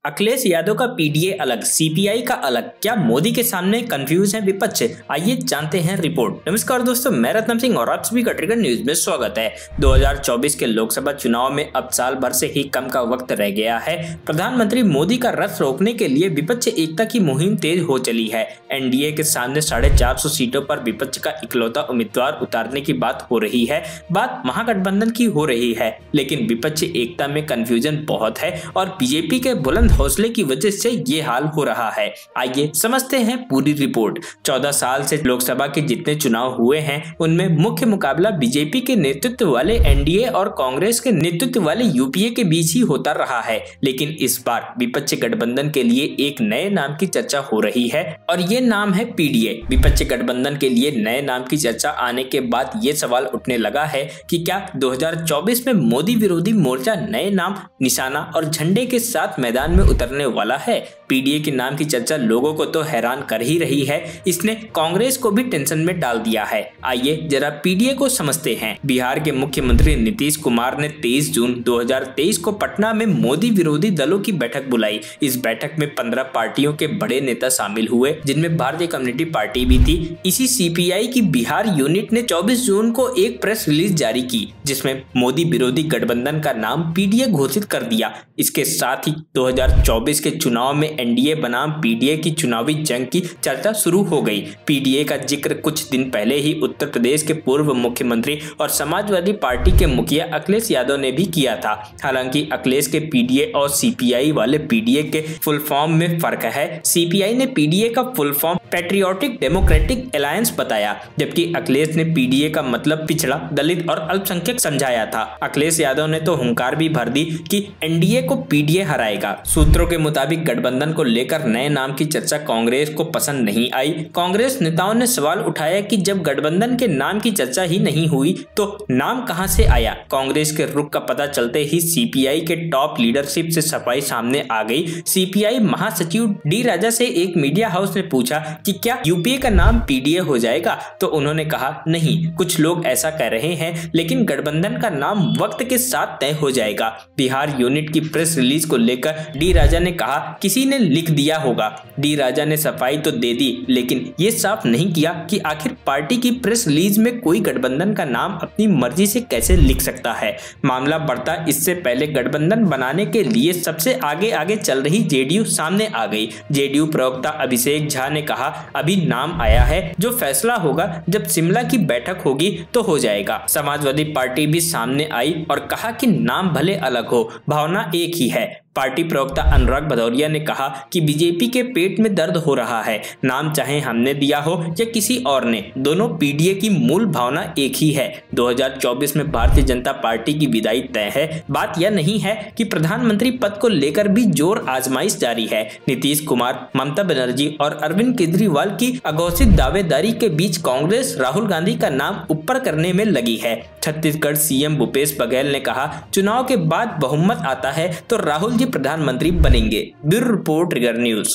अखिलेश यादव का पीडीए अलग, सीपीआई का अलग, क्या मोदी के सामने कंफ्यूज है विपक्ष? आइए जानते हैं रिपोर्ट। नमस्कार दोस्तों, मैं रत्नम सिंह और आप सभी का ट्रिगर न्यूज में स्वागत है। 2024 के लोकसभा चुनाव में अब साल भर से ही कम का वक्त रह गया है। प्रधानमंत्री मोदी का रथ रोकने के लिए विपक्ष एकता की मुहिम तेज हो चली है। एनडीए के सामने 450 सीटों पर विपक्ष का इकलौता उम्मीदवार उतारने की बात हो रही है। बात महागठबंधन की हो रही है, लेकिन विपक्ष एकता में कंफ्यूजन बहुत है और बीजेपी के बुलंद हौसले की वजह से ये हाल हो रहा है। आइए समझते हैं पूरी रिपोर्ट। 14 साल से लोकसभा के जितने चुनाव हुए हैं उनमें मुख्य मुकाबला बीजेपी के नेतृत्व वाले एनडीए और कांग्रेस के नेतृत्व वाले यूपीए के बीच ही होता रहा है। लेकिन इस बार विपक्ष गठबंधन के लिए एक नए नाम की चर्चा हो रही है और ये नाम है पीडीए। विपक्ष गठबंधन के लिए नए नाम की चर्चा आने के बाद ये सवाल उठने लगा है कि क्या 2024 में मोदी विरोधी मोर्चा नए नाम, निशाना और झंडे के साथ मैदान में उतरने वाला है। पीडीए के नाम की चर्चा लोगों को तो हैरान कर ही रही है, इसने कांग्रेस को भी टेंशन में डाल दिया है। आइए जरा पीडीए को समझते हैं। बिहार के मुख्यमंत्री नीतीश कुमार ने 23 जून 2023 को पटना में मोदी विरोधी दलों की बैठक बुलाई। इस बैठक में 15 पार्टियों के बड़े नेता शामिल हुए, जिनमें भारतीय कम्युनिस्ट पार्टी भी थी। इसी सीपीआई की बिहार यूनिट ने 24 जून को एक प्रेस रिलीज जारी की, जिसमें मोदी विरोधी गठबंधन का नाम पीडीए घोषित कर दिया। इसके साथ ही 2024 के चुनाव में एनडीए बनाम पीडीए की चुनावी जंग की चर्चा शुरू हो गई। पीडीए का जिक्र कुछ दिन पहले ही उत्तर प्रदेश के पूर्व मुख्यमंत्री और समाजवादी पार्टी के मुखिया अखिलेश यादव ने भी किया था। हालांकि अखिलेश के पीडीए और सीपीआई वाले पीडीए के फुल फॉर्म में फर्क है। सीपीआई ने पीडीए का full form patriotic democratic alliance बताया, जबकि अखिलेश ने पीडीए का मतलब पिछड़ा, दलित और अल्पसंख्यक समझाया था। अखिलेश यादव ने तो हुंकार भी भर दी कि एनडीए को पीडीए हराएगा। सूत्रों के मुताबिक गठबंधन को लेकर नए नाम की चर्चा कांग्रेस को पसंद नहीं आई। कांग्रेस नेताओं ने सवाल उठाया कि जब गठबंधन के नाम की चर्चा ही नहीं हुई तो नाम कहां से आया। कांग्रेस के रुख का पता चलते ही सीपीआई के टॉप लीडरशिप से सफाई सामने आ गई। सीपीआई महासचिव डी राजा से एक मीडिया हाउस ने पूछा कि क्या यूपीए का नाम पीडीए हो जाएगा, तो उन्होंने कहा नहीं, कुछ लोग ऐसा कह रहे हैं, लेकिन गठबंधन का नाम वक्त के साथ तय हो जाएगा। बिहार यूनिट की प्रेस रिलीज को लेकर डी राजा ने कहा किसी ने लिख दिया होगा। डी राजा ने सफाई तो दे दी, लेकिन ये साफ नहीं किया कि आखिर पार्टी की प्रेस रिलीज में कोई गठबंधन का नाम अपनी मर्जी से कैसे लिख सकता है। मामला बढ़ता इससे पहले गठबंधन बनाने के लिए सबसे आगे चल रही जेडीयू सामने आ गई। जेडीयू प्रवक्ता अभिषेक झा ने कहा अभी नाम आया है, जो फैसला होगा जब शिमला की बैठक होगी तो हो जाएगा। समाजवादी पार्टी भी सामने आई और कहा कि नाम भले अलग हो, भावना एक ही है। पार्टी प्रवक्ता अनुराग भदौरिया ने कहा कि बीजेपी के पेट में दर्द हो रहा है। नाम चाहे हमने दिया हो या किसी और ने, दोनों पीडीए की मूल भावना एक ही है। 2024 में भारतीय जनता पार्टी की विदाई तय है। बात यह नहीं है कि प्रधानमंत्री पद को लेकर भी जोर आजमाइश जारी है। नीतीश कुमार, ममता बनर्जी और अरविंद केजरीवाल की अघोषित दावेदारी के बीच कांग्रेस राहुल गांधी का नाम ऊपर करने में लगी है। छत्तीसगढ़ सीएम भूपेश बघेल ने कहा चुनाव के बाद बहुमत आता है तो राहुल प्रधानमंत्री बनेंगे। Bureau report, trigger news.